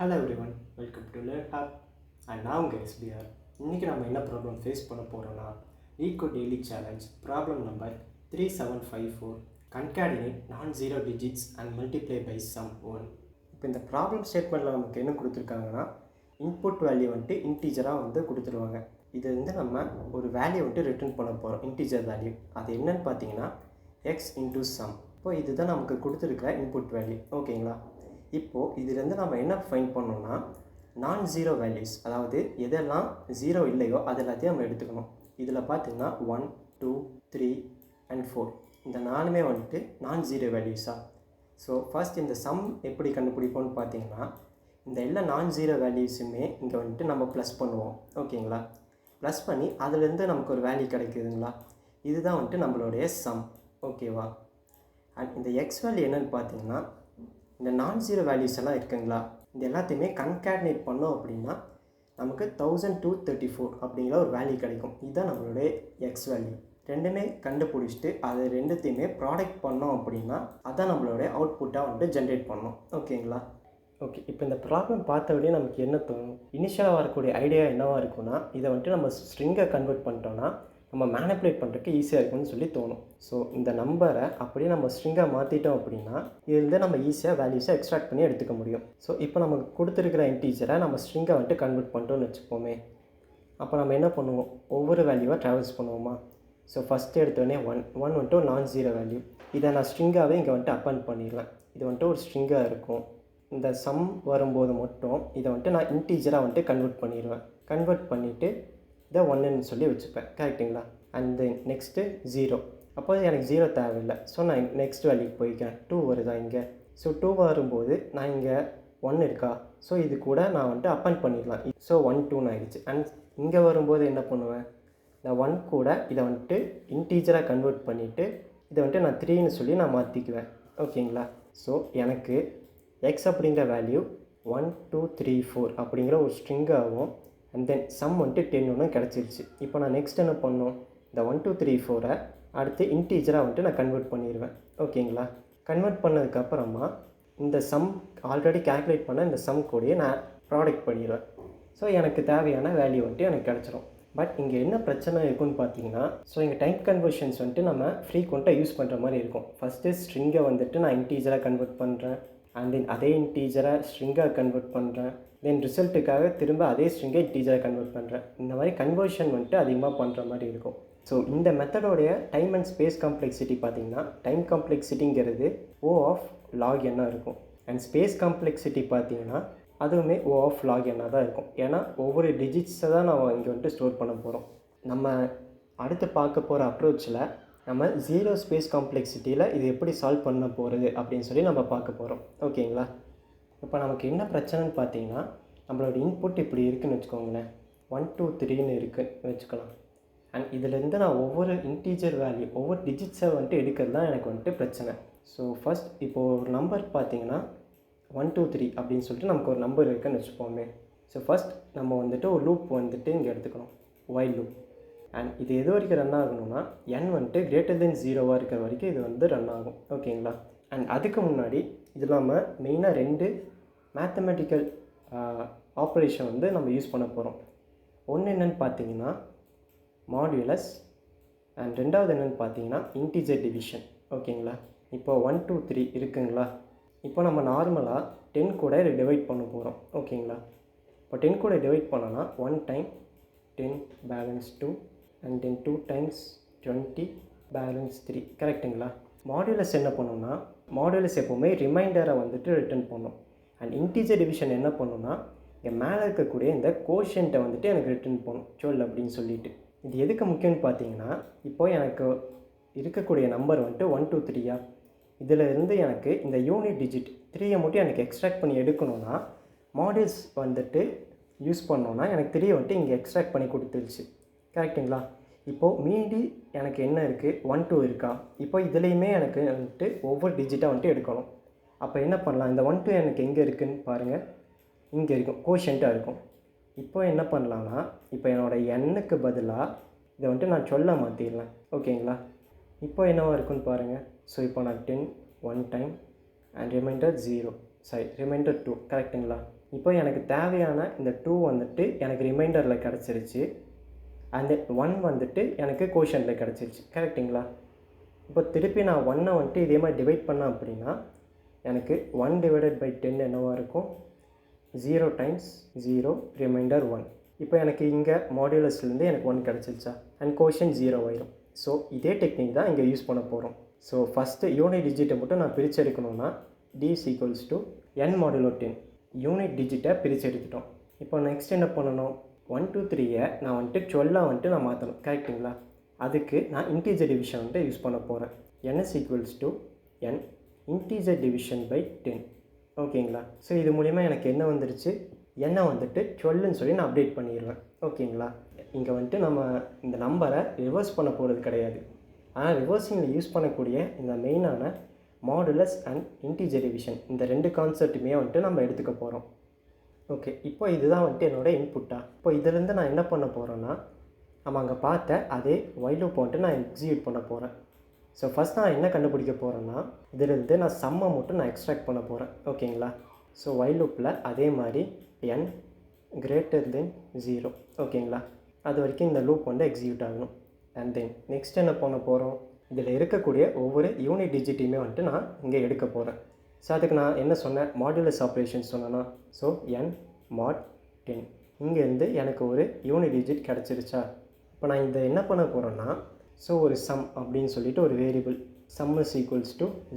Hello everyone, welcome to learn hop and நான் உங்கள் SPR. இன்றைக்கி நம்ம என்ன ப்ராப்ளம் ஃபேஸ் பண்ண போகிறோன்னா ஈகோ daily challenge problem number 3754 concatenate non zero digits and multiply by sum one. இப்போ இந்த ப்ராப்ளம் ஸ்டேட்மெண்ட்டில் நமக்கு என்ன கொடுத்துருக்காங்கன்னா இன்புட் வேல்யூ வந்துட்டு இன்டீஜராக கொடுத்துருவாங்க. இது நம்ம ஒரு வேல்யூ ரிட்டர்ன் பண்ண போகிறோம், இன்டீஜர் வேல்யூ. அது என்னன்னு பார்த்தீங்கன்னா எக்ஸ் இன்டூ சம். இப்போ இதுதான் நமக்கு கொடுத்துருக்க இன்புட் வேல்யூ. ஓகேங்களா? இப்போது இதிலேருந்து நம்ம என்ன ஃபைண்ட் பண்ணோம்னா நான் ஜீரோ வேல்யூஸ், அதாவது எதெல்லாம் ஜீரோ இல்லையோ அது எல்லாத்தையும் நம்ம எடுத்துக்கணும். இதில் பார்த்திங்கன்னா 1, 2, 3 அண்ட் 4 இந்த நாலுமே நான் ஜீரோ வேல்யூஸாக. ஸோ ஃபர்ஸ்ட் இந்த சம் எப்படி கண்டுபிடிப்போம்னு பார்த்தீங்கன்னா இந்த எல்லா நான் ஜீரோ வேல்யூஸுமே இங்கே நம்ம ப்ளஸ் பண்ணுவோம். ஓகேங்களா? ப்ளஸ் பண்ணி அதுலேருந்து நமக்கு ஒரு வேல்யூ கிடைக்குதுங்களா, இதுதான் நம்மளுடைய சம். ஓகேவா? அண்ட் இந்த எக்ஸ் வேல்யூ என்னென்னு பார்த்தீங்கன்னா இந்த நான் ஜீரோ வேல்யூஸ் எல்லாம் இருக்குங்களா, இது எல்லாத்தையுமே கன்காடினேட் பண்ணோம் அப்படின்னா நமக்கு 1234 அப்படிங்கிற ஒரு வேல்யூ கிடைக்கும். இதுதான் நம்மளுடைய எக்ஸ் வேல்யூ. ரெண்டுமே கண்டுபிடிச்சிட்டு அது ரெண்டுத்தையுமே ப்ராடக்ட் பண்ணோம் அப்படின்னா அதான் நம்மளுடைய அவுட்புட்டாக ஜென்ரேட் பண்ணோம். ஓகேங்களா? ஓகே, இப்போ இந்த ப்ராப்ளம் பார்த்தபடியே நமக்கு என்ன தோணும்? இனிஷியலாக வரக்கூடிய ஐடியா என்னவாக இருக்குன்னா இதை நம்ம ஸ்ட்ரிங்கை கன்வெர்ட் பண்ணிட்டோன்னா நம்ம மேனிப்புலேட் பண்ணுறதுக்கு ஈஸியாக இருக்கும்னு சொல்லி தோணும். ஸோ இந்த நம்பரை அப்படியே நம்ம ஸ்ட்ரிங்காக மாற்றிட்டோம் அப்படின்னா இதுலேருந்து நம்ம ஈஸியாக வேல்யூஸை எக்ஸ்ட்ராக்ட் பண்ணி எடுத்துக்க முடியும். ஸோ இப்போ நமக்கு கொடுத்துருக்கிற இன்டீஜரை நம்ம ஸ்ட்ரிங்கை கன்வெர்ட் பண்ணிட்டோம்னு வச்சுப்போமே. அப்போ நம்ம என்ன பண்ணுவோம், ஒவ்வொரு வேல்யூவாக ட்ராவல்ஸ் பண்ணுவோமா. ஸோ ஃபஸ்ட்டு எடுத்தோடனே ஒன் ஒரு நான் ஜீரோ வேல்யூ. இதை நான் ஸ்ட்ரிங்காகவே இங்கே அப்பன் பண்ணிடுவேன். இது ஒரு ஸ்ட்ரிங்காக இருக்கும். இந்த சம் வரும்போது மட்டும் இதை நான் இன்டீஜராக கன்வெர்ட் பண்ணிடுவேன். கன்வெர்ட் பண்ணிவிட்டு இதை ஒன்றுன்னு சொல்லி வச்சுப்பேன். கரெக்டுங்களா? And then next zero. அப்போ எனக்கு ஜீரோ தேவையில்லை. ஸோ நான் நெக்ஸ்ட் வேல்யூக்கு போய்க்கிறேன். 2 வருதா இங்கே. ஸோ 2 வரும்போது நான் இங்கே 1 இருக்கா, ஸோ இது கூட நான் அப்பன் பண்ணிடலாம். ஸோ 1 2 ஆகிடுச்சு. அண்ட் இங்கே வரும்போது என்ன பண்ணுவேன், இந்த 1 கூட இதை இன்டீஜராக கன்வெர்ட் பண்ணிவிட்டு இதை நான் 3ன்னு சொல்லி நான் மாற்றிக்குவேன். ஓகேங்களா? ஸோ எனக்கு எக்ஸ் அப்படிங்கிற வேல்யூ 1 2 3 4 அப்படிங்கிற ஒரு ஸ்ட்ரிங்காகவும் அண்ட் தென் சம் 10 ஒன்று கிடச்சிருச்சு. இப்போ நான் நெக்ஸ்ட் என்ன பண்ணணும், இந்த 1 2 3 4 அடுத்து இன்டீஜராக நான் கன்வெர்ட் பண்ணிடுவேன். ஓகேங்களா? கன்வெர்ட் பண்ணதுக்கப்புறமா இந்த சம் ஆல்ரெடி கேல்குலேட் பண்ண இந்த சம் கூடயே நான் ப்ராடக்ட் பண்ணிடுவேன். ஸோ எனக்கு தேவையான வேல்யூ எனக்கு கிடச்சிரும். பட் இங்கே என்ன பிரச்சனை இருக்குன்னு பார்த்தீங்கன்னா, ஸோ இங்கே டைப் கன்வர்ஷன்ஸ் நம்ம ஃப்ரீக்வெண்ட்டாக யூஸ் பண்ணுற மாதிரி இருக்கும். ஃபஸ்ட்டு ஸ்ட்ரிங்கை நான் இன்டீஜராக கன்வெர்ட் பண்ணுறேன். அண்ட் தென் அதே இன்டீஜரை ஸ்ட்ரிங்காக கன்வெர்ட் பண்ணுறேன். தென் ரிசல்ட்டுக்காக திரும்ப அதே ஸ்ட்ரிங்கை இன்டீஜராக கன்வெர்ட் பண்ணுறேன். இந்த மாதிரி கன்வர்ஷன் அதிகமாக பண்ணுற மாதிரி இருக்கும். ஸோ இந்த மெத்தடோடைய டைம் அண்ட் ஸ்பேஸ் காம்ப்ளெக்சிட்டி பார்த்திங்கன்னா டைம் காம்ப்ளெக்சிட்டிங்கிறது O ஆஃப் log n இருக்கும். அண்ட் ஸ்பேஸ் காம்ப்ளெக்சிட்டி பார்த்திங்கன்னா அதுவுமே O ஆஃப் log n தான் இருக்கும். ஏன்னா ஒவ்வொரு டிஜிட்ஸை தான் நம்ம இங்கே ஸ்டோர் பண்ண போகிறோம். நம்ம அடுத்து பார்க்க போகிற அப்ரோச்சில் நம்ம ஜீரோ ஸ்பேஸ் காம்ப்ளெக்சிட்டியில் இது எப்படி சால்வ் பண்ண போகிறது அப்படின்னு சொல்லி நம்ம பார்க்க போகிறோம். ஓகேங்களா? இப்போ நமக்கு என்ன பிரச்சனைன்னு பார்த்தீங்கன்னா நம்மளோட இன்புட் இப்படி இருக்குதுன்னு வச்சுக்கோங்களேன். 1 2 3ன்னு இருக்குன்னு வச்சுக்கலாம். அண்ட் இதிலேருந்து நான் ஒவ்வொரு இன்டீஜர் வேல்யூ ஒவ்வொரு டிஜிட்ஸை எடுக்கிறது தான் எனக்கு பிரச்சனை. ஸோ ஃபஸ்ட் இப்போது ஒரு நம்பர் பார்த்தீங்கன்னா 1 2 3 அப்படின்னு சொல்லிட்டு நமக்கு ஒரு நம்பர் இருக்குதுன்னு வச்சுப்போமே. ஸோ ஃபஸ்ட் நம்ம ஒரு லூப் இங்கே எடுத்துக்கணும், ஒயில் லூப். அண்ட் இது எது வரைக்கும் ரன் ஆகணும்னா n கிரேட்டர் தென் 0 இருக்கிற வரைக்கும் இது ரன் ஆகும். ஓகேங்களா? அண்ட் அதுக்கு முன்னாடி இது இல்லாமல் மெயினாக 2 மேத்தமெட்டிக்கல் ஆப்ரேஷன் நம்ம யூஸ் பண்ண போகிறோம். ஒன்று என்னென்னு பார்த்தீங்கன்னா மாடுலஸ் அண்ட் ரெண்டாவது என்னென்னு பார்த்தீங்கன்னா இன்டீஜர் டிவிஷன். ஓகேங்களா? இப்போ 1 2 3 இருக்குங்களா. இப்போ நம்ம நார்மலாக 10 கூட டிவைட் பண்ண போகிறோம். ஓகேங்களா? இப்போ 10 கூட டிவைட் பண்ணோன்னா 1 time 10 balance 2 and then 2 times 20 balance 3. கரெக்டுங்களா? மாடுலஸ் என்ன பண்ணோன்னா மாடுலஸ் எப்போவுமே ரிமைண்டரை ரிட்டர்ன் பண்ணும். அண்ட் இன்டீஜர் டிவிஷன் என்ன பண்ணுன்னா இங்கே மேலே இருக்கக்கூடிய இந்த கோஷன்ட்டை எனக்கு ரிட்டர்ன் பண்ணும் 12 அப்படின்னு சொல்லிட்டு. இது எதுக்கு முக்கியம்னு பார்த்தீங்கன்னா இப்போது எனக்கு இருக்கக்கூடிய நம்பர் 1 2 3 இதில் இருந்து எனக்கு இந்த யூனிட் டிஜிட் 3 மட்டும் எனக்கு எக்ஸ்ட்ராக்ட் பண்ணி எடுக்கணும்னா மாடுல்ஸ் யூஸ் பண்ணோன்னா எனக்கு 3 இங்கே எக்ஸ்ட்ராக்ட் பண்ணி கொடுத்துருச்சு. கரெக்டுங்களா? இப்போது மீதி எனக்கு என்ன இருக்குது, 1 2 இருக்கா. இப்போ இதுலேயுமே எனக்கு ஒவ்வொரு டிஜிட்டாக எடுக்கணும். அப்போ என்ன பண்ணலாம், இந்த 1 2 எனக்கு எங்கே இருக்குதுன்னு பாருங்கள், இங்கே இருக்கும், கோஷன்ட்டாக இருக்கும். இப்போ என்ன பண்ணலான்னா இப்போ என்னோடய எண்ணுக்கு பதிலாக இதை நான் சொல்ல மாற்றிடலாம். ஓகேங்களா? இப்போ என்னவா இருக்குன்னு பாருங்கள். ஸோ இப்போ நான் 10 1 டைம் அண்ட் ரிமைண்டர் 0 ரிமைண்டர் 2. கரெக்டுங்களா? இப்போ எனக்கு தேவையான இந்த 2 வந்துட்டு எனக்கு ரிமைண்டரில் கிடச்சிருச்சு. அந்த 1 வந்துட்டு எனக்கு கோஷனில் கிடச்சிருச்சு. கரெக்டுங்களா? இப்போ திருப்பி நான் 1 வந்துட்டு இதே மாதிரி டிவைட் பண்ணேன் அப்படின்னா எனக்கு 1/10 என்னவாக இருக்கும்? 0 டைம்ஸ் 0 ரிமைண்டர் 1. இப்போ எனக்கு இங்கே மாடுலஸ்லேருந்து எனக்கு 1 கிடச்சிருச்சா, அண்ட் கோஷன் 0 ஆயிரும். ஸோ இதே டெக்னிக் தான் இங்கே யூஸ் பண்ண போகிறோம். ஸோ ஃபஸ்ட்டு யூனிட் டிஜிட்டை மட்டும் நான் பிரித்து எடுக்கணும்னா d = n modulo 10 யூனிட் டிஜிட்டை பிரித்து எடுத்துட்டோம். இப்போ நெக்ஸ்ட் என்ன பண்ணணும்? 1 2 3 நான் வந்துட்டு 12 வந்துட்டு நான் மாற்றணும். கரெக்டுங்களா? அதுக்கு நான் இன்டீஜர் டிவிஷன் வந்துட்டு யூஸ் பண்ண போகிறேன். n = n integer division by 10. ஓகேங்களா? ஸோ இது மூலிமா எனக்கு என்ன வந்துருச்சு? என்ன வந்துட்டு 12ன்னு சொல்லி நான் அப்டேட் பண்ணிடுவேன். ஓகேங்களா? இங்கே வந்துட்டு நம்ம இந்த நம்பரை ரிவர்ஸ் பண்ண போகிறது கிடையாது. ஆனால் ரிவர்ஸிங்கில் யூஸ் பண்ணக்கூடிய இந்த மெயினான மாடுலஸ் அண்ட் இன்டீஜர் டிவிஷன் இந்த 2 கான்செப்ட்டுமே வந்துட்டு நம்ம எடுத்துக்க போகிறோம். ஓகே, இப்போ இதுதான் வந்துட்டு என்னோடய இன்புட்டா. இப்போ இதிலேருந்து நான் என்ன பண்ண போகிறேன்னா, நம்ம அங்கே பார்த்த அதே வைல் லூப் வந்துட்டு நான் எக்ஸிக்யூட் பண்ண போகிறேன். ஸோ ஃபஸ்ட் நான் என்ன கண்டுபிடிக்க போகிறேன்னா, இதிலிருந்து நான் சம்மை மட்டும் நான் எக்ஸ்ட்ராக்ட் பண்ண போகிறேன். ஓகேங்களா? ஸோ வைல் லூப்பில் அதே மாதிரி n > 0. ஓகேங்களா? அது வரைக்கும் இந்த லூப் வந்து எக்ஸிக்யூட் ஆகணும். அண்ட் தென் நெக்ஸ்ட் என்ன பண்ண போகிறோம்? இதில் இருக்கக்கூடிய ஒவ்வொரு யூனிட் டிஜிட்டையுமே வந்துட்டு நான் இங்கே எடுக்க போகிறேன். ஸோ அதுக்கு நான் என்ன சொன்னேன்? மாடுலஸ் ஆப்ரேஷன் சொன்னேன்னா, ஸோ n mod 10 இங்கேருந்து எனக்கு ஒரு யூனிட் டிஜிட் கிடச்சிருச்சா. இப்போ நான் இதை என்ன பண்ண போகிறேன்னா, ஸோ ஒரு சம் அப்படின்னு சொல்லிட்டு ஒரு வேரியபிள் sum =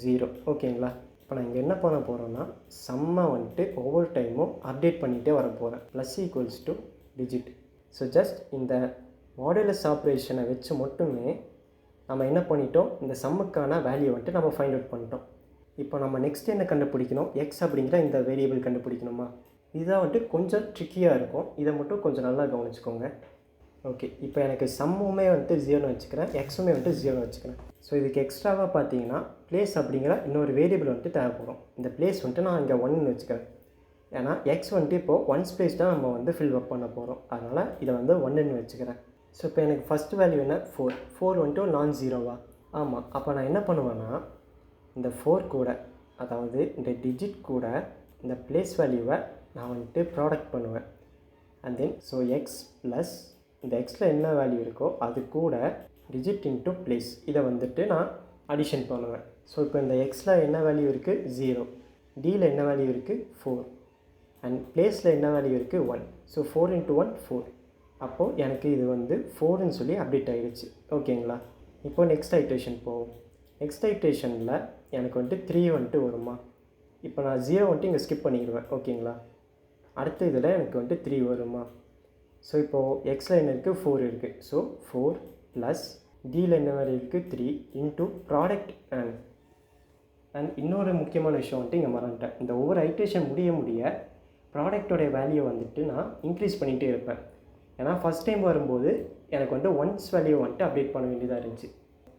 0. ஓகேங்களா? இப்போ நான் இங்கே என்ன பண்ண போகிறேன்னா, சம்மை வந்துட்டு ஒவ்வொரு டைமும் அப்டேட் பண்ணிகிட்டே வர போகிறேன். += டிஜிட். ஸோ ஜஸ்ட் இந்த மாடுலஸ் ஆப்ரேஷனை வச்சு மட்டுமே நம்ம என்ன பண்ணிட்டோம்? இந்த சம்முக்கான வேல்யூ வந்துட்டு நம்ம ஃபைண்ட் அவுட் பண்ணிட்டோம். இப்போ நம்ம நெக்ஸ்ட் என்ன கண்டுபிடிக்கணும்? எக்ஸ் அப்படிங்கிற இந்த வேரியபிள் கண்டுபிடிக்கணுமா? இதுதான் வந்துட்டு கொஞ்சம் ட்ரிக்கியாக இருக்கும். இதை மட்டும் கொஞ்சம் நல்லா கவனிச்சுக்கோங்க. ஓகே, இப்போ எனக்கு சம்முமே வந்துட்டு 0ன்னு வச்சுக்கிறேன், எக்ஸுமே வந்துட்டு 0ன்னு வச்சுக்கிறேன். ஸோ இதுக்கு எக்ஸ்ட்ராவாக பார்த்தீங்கன்னா பிளேஸ் அப்படிங்கிற இன்னொரு வேரியபிள் வந்துட்டு தேவைப்படும். இந்த பிளேஸ் வந்துட்டு நான் இங்கே 1ன்னு வச்சுக்கிறேன். ஏன்னா எக்ஸ் வந்துட்டு இப்போது 1's பிளேஸ் தான் நம்ம வந்து ஃபில் அப் பண்ண போகிறோம். அதனால் இதை வந்து 1ன்னு வச்சுக்கிறேன். ஸோ இப்போ எனக்கு ஃபஸ்ட் வேல்யூ என்ன? 4 வந்துட்டு நான் ஜீரோவா? ஆமாம். அப்போ நான் என்ன பண்ணுவேன்னா, இந்த 4 கூட, அதாவது இந்த டிஜிட் கூட இந்த பிளேஸ் வேல்யூவை நான் வந்துட்டு ப்ராடக்ட் பண்ணுவேன். And then so X plus இந்த எக்ஸில் என்ன வேல்யூ இருக்கோ அது கூட டிஜிட் இன்ட்டு பிளேஸ் இதை வந்துட்டு நான் அடிஷன் பண்ணுவேன். ஸோ இப்போ இந்த எக்ஸில் என்ன வேல்யூ இருக்குது? 0. டியில் என்ன வேல்யூ இருக்குது? 4. அண்ட் பிளேஸில் என்ன வேல்யூ இருக்குது? 1. ஸோ 4 × 1 4. அப்போது எனக்கு இது வந்து 4ன்னு சொல்லி அப்டேட் ஆகிடுச்சு. ஓகேங்களா? இப்போ நெக்ஸ்ட் ஐட்ரேஷன் போகும். நெக்ஸ்ட் ஐட்ரேஷனில் எனக்கு வந்துட்டு 3 வந்துட்டு வருமா? இப்போ நான் 0 வந்துட்டு இங்கே ஸ்கிப் பண்ணிடுவேன். ஓகேங்களா? அடுத்த இதில் எனக்கு வந்துட்டு 3 வருமா? ஸோ இப்போது எக்ஸில் என்ன இருக்குது? 4 இருக்குது. ஸோ 4 ப்ளஸ் டியில் என்ன வேல்யூ இருக்குது? 3 இன்ட்டு ப்ராடக்ட். அண்ட் இன்னொரு முக்கியமான விஷயம் வந்துட்டு இங்கே மறந்துட்டேன். இந்த ஒவ்வொரு ஐட்ரேஷன் முடிய ப்ராடக்டோடைய வேல்யூ வந்துட்டு நான் இன்க்ரீஸ் பண்ணிகிட்டே இருப்பேன். ஏன்னா ஃபஸ்ட் டைம் வரும்போது எனக்கு வந்துட்டு 1's வேல்யூ வந்துட்டு அப்டேட் பண்ண வேண்டியதாக இருந்துச்சு.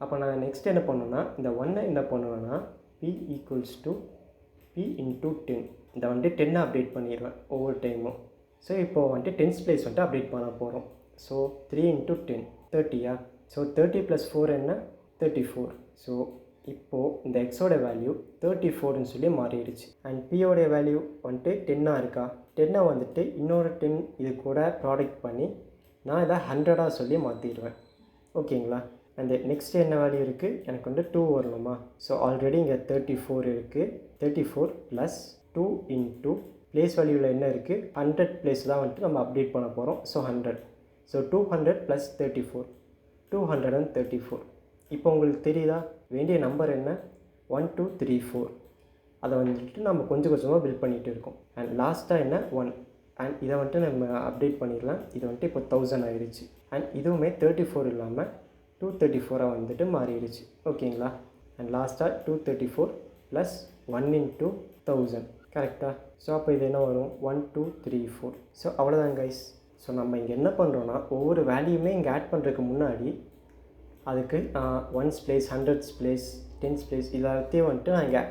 அப்போ நான் நெக்ஸ்ட் என்ன பண்ணுவேன்னா, இந்த 1 என்ன பண்ணுவேன்னா p = p × 10 இதை வந்துட்டு 10 அப்டேட் பண்ணிடுவேன் ஒவ்வொரு டைமும். ஸோ இப்போது வந்துட்டு 10's பிளேஸ் வந்துட்டு அப்டேட் பண்ண போகிறோம். ஸோ 3 × 10 30. ஸோ 30 + 4 என்ன? 34. ஸோ இப்போது இந்த எக்ஸோட வேல்யூ 34ன்னு சொல்லி மாறிடுச்சு. அண்ட் பியோடைய வேல்யூ வந்துட்டு 10ஆக இருக்கா? 10 வந்துட்டு இன்னொரு 10 இது கூட ப்ராடக்ட் பண்ணி நான் இதை 100ஆக சொல்லி மாற்றிடுவேன். ஓகேங்களா? அண்ட் நெக்ஸ்ட் என்ன வேல்யூ இருக்குது? எனக்கு வந்து 2 வரணுமா? ஸோ ஆல்ரெடி இங்கே 34 இருக்குது. 34 + 2 இன்ட்டு பிளேஸ் வேல்யூவில் என்ன இருக்குது? 100 பிளேஸ் தான் வந்துட்டு நம்ம அப்டேட் பண்ண போகிறோம். ஸோ 100. ஸோ 200 + 34 234. இப்போ உங்களுக்கு தெரியுதா? வேண்டிய நம்பர் என்ன? 1 2 3 4. அதை வந்துட்டு நம்ம கொஞ்சம் கொஞ்சமாக பில்ட் பண்ணிகிட்டு இருக்கோம். அண்ட் லாஸ்ட்டாக என்ன? 1. அண்ட் இதை வந்துட்டு நம்ம அப்டேட் பண்ணிடலாம். இது வந்துட்டு இப்போ 1000 ஆயிடுச்சு. அண்ட் இதுவுமே 34 இல்லாமல் 234 வந்துட்டு மாறிடுச்சு. ஓகேங்களா? அண்ட் லாஸ்ட்டாக 234 + 1 × 1000. கரெக்டாக? ஸோ அப்போ இது என்ன வரும்? 1 2 3 4. ஸோ அவ்வளோதான் கைஸ். ஸோ நம்ம இங்கே என்ன பண்ணுறோன்னா, ஒவ்வொரு வேல்யூமே இங்கே ஆட் பண்ணுறதுக்கு முன்னாடி அதுக்கு 1's place 100's place 10's place எல்லாத்தையும் வந்துட்டு நான் இங்கே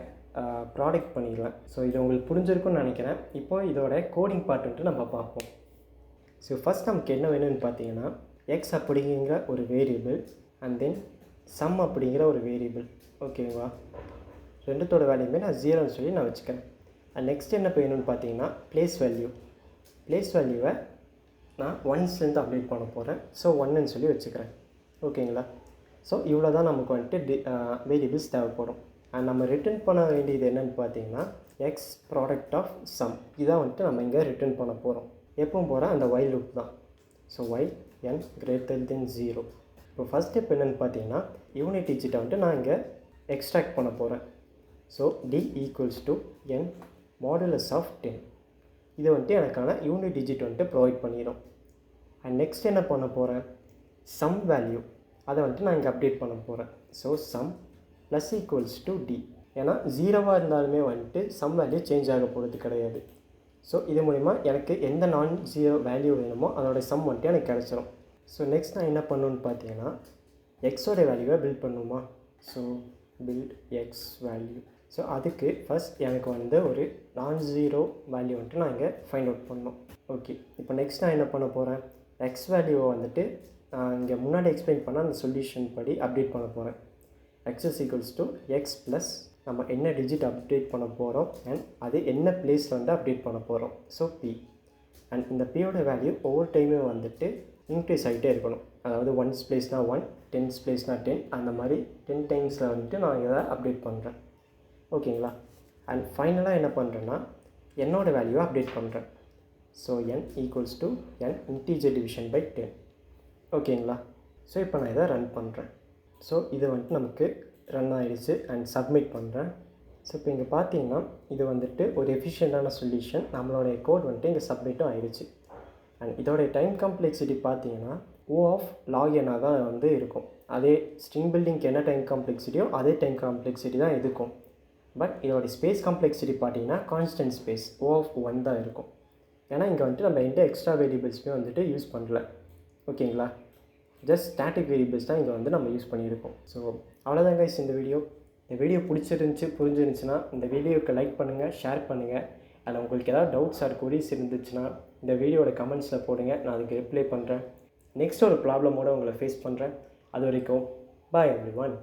ப்ராடக்ட் பண்ணிடுவேன். ஸோ இது உங்களுக்கு புரிஞ்சிருக்குன்னு நினைக்கிறேன். இப்போ இதோட கோடிங் பார்ட் வந்துட்டு நம்ம பார்ப்போம். ஸோ ஃபஸ்ட் நமக்கு என்ன வேணும்னு பார்த்தீங்கன்னா, எக்ஸ் அப்படிங்கிற ஒரு வேரியபிள் அண்ட் தென் சம் அப்படிங்கிற ஒரு வேரியபிள். ஓகேவா? ரெண்டுத்தோட வேல்யூமே நான் 0ன்னு சொல்லி நான் வச்சுக்கிறேன். நெக்ஸ்ட் என்ன வேணும்னு பார்த்தீங்கன்னா ப்ளேஸ் வேல்யூவை நான் ஒன்ஸ்லேருந்து அப்டேட் பண்ண போகிறேன். ஸோ ஒன்றுன்னு சொல்லி வச்சுக்கிறேன். ஓகேங்களா? ஸோ இவ்வளோ தான் நமக்கு வந்துட்டு வேரியபிள்ஸ் தேவைப்படும். அண்ட் நம்ம ரிட்டர்ன் பண்ண வேண்டியது என்னென்னு பார்த்தீங்கன்னா எக்ஸ் ப்ராடக்ட் ஆஃப் சம். இதான் வந்துட்டு நம்ம இங்கே ரிட்டர்ன் பண்ண போகிறோம். எப்பவும் போகிற அந்த ஒயில் லூப் தான். So while n greater than 0. இப்போ ஃபஸ்ட் ஸ்டெப் என்னென்னு பார்த்தீங்கன்னா யூனிட் டிஜிட்டை வந்துட்டு நான் இங்கே எக்ஸ்ட்ராக்ட் பண்ண போகிறேன். So d equals to n modulus of 10. இது வந்துட்டு எனக்கான யூனிட் டிஜிட் வந்துட்டு ப்ரொவைட் பண்ணிடும். அண்ட் நெக்ஸ்ட் என்ன பண்ண போகிறேன், சம் வேல்யூ அதை வந்துட்டு நான் இங்கே அப்டேட் பண்ண போகிறேன். So sum plus equals to d. ஏன்னா 0வாக இருந்தாலுமே வந்துட்டு சம் வேல்யூ சேஞ்ச் ஆக போகிறது கிடையாது. ஸோ இது மூலிமா எனக்கு எந்த நான் 0 வேல்யூ வேணுமோ அதோடய சம் வந்துட்டு எனக்கு கிடச்சிரும். ஸோ நெக்ஸ்ட் நான் என்ன பண்ணணுன்னு பார்த்தீங்கன்னா எக்ஸோட வேல்யூவை பில்ட் பண்ணுமா. So build x value. So அதுக்கு ஃபஸ்ட் எனக்கு வந்து ஒரு நான் 0 வேல்யூ வந்துட்டு நான் இங்கே ஃபைண்ட் அவுட் பண்ணணும். ஓகே, இப்போ நெக்ஸ்ட் நான் என்ன பண்ண போகிறேன், எக்ஸ் வேல்யூவை வந்துட்டு நான் இங்கே முன்னாடி எக்ஸ்பிளைன் பண்ண அந்த சொல்யூஷன் படி அப்டேட் பண்ண போகிறேன். X is equals to X plus நம்ம என்ன டிஜிட் அப்டேட் பண்ண போகிறோம் அண்ட் அது என்ன பிளேஸில் வந்து அப்டேட் பண்ண போகிறோம். So B. அண்ட் இந்த பியோட வேல்யூ ஒவ்வொரு டைமே வந்துட்டு இன்க்ரீஸ் ஆகிட்டே இருக்கணும். அதாவது 1's பிளேஸ்னால் 1, 10's பிளேஸ்னால் 10, அந்த மாதிரி 10 டைம்ஸில் வந்துட்டு நான் இதை அப்டேட் பண்ணுறேன். ஓகேங்களா? அண்ட் ஃபைனலாக என்ன பண்ணுறேன்னா என்னோடய வேல்யூவை அப்டேட் பண்ணுறேன். So n equals to n integer division by 10. ஓகேங்களா? ஸோ இப்போ நான் இதை ரன் பண்ணுறேன். ஸோ இது வந்துட்டு நமக்கு ரன் ஆகிடுச்சு அண்ட் சப்மிட் பண்ணுறேன். ஸோ இப்போ இங்கே பார்த்தீங்கன்னா இது வந்துட்டு ஒரு எஃபிஷியண்ட்டான சொல்யூஷன். நம்மளுடைய கோட் வந்துட்டு இங்கே சப்மிட்டும் ஆகிடுச்சு. அண்ட் இதோடைய டைம் காம்ப்ளெக்சிட்டி பார்த்தீங்கன்னா O ஆஃப் log n தான் வந்து இருக்கும். அதே ஸ்ட்ரிங் பில்டிங்க்கு என்ன டைம் காம்ப்ளெக்சிட்டியோ அதே டைம் காம்ப்ளெக்சிட்டி தான் இருக்கும். பட் இதோடைய ஸ்பேஸ் காம்ப்ளெக்சிட்டி பார்த்தீங்கன்னா கான்ஸ்டன்ட் ஸ்பேஸ் O ஆஃப் 1 தான் இருக்கும். ஏன்னா இங்கே வந்துட்டு நம்ம எந்த எக்ஸ்ட்ரா வேரியபிள்ஸுமே வந்துட்டு யூஸ் பண்ணல. ஓகேங்களா? ஜஸ்ட் ஸ்டாட்டிக் வேரியபிள்ஸ் தான் இங்கே வந்து நம்ம யூஸ் பண்ணியிருக்கோம். ஸோ அவ்வளோதான் கைஸ் இந்த வீடியோ புரிஞ்சிருந்துச்சுன்னா இந்த வீடியோவுக்கு லைக் பண்ணுங்கள், ஷேர் பண்ணுங்கள். அதில் உங்களுக்கு ஏதாவது டவுட்ஸ் ஆர் கொரீஸ் இருந்துச்சுன்னா இந்த வீடியோட கமெண்ட்ஸில் போடுங்க, நான் அதுக்கு ரிப்ளை பண்ணுறேன். நெக்ஸ்ட் ஒரு ப்ராப்ளமோடு உங்களை ஃபேஸ் பண்ணுறேன். அது வரைக்கும் பாய் எவ்ரிவன்.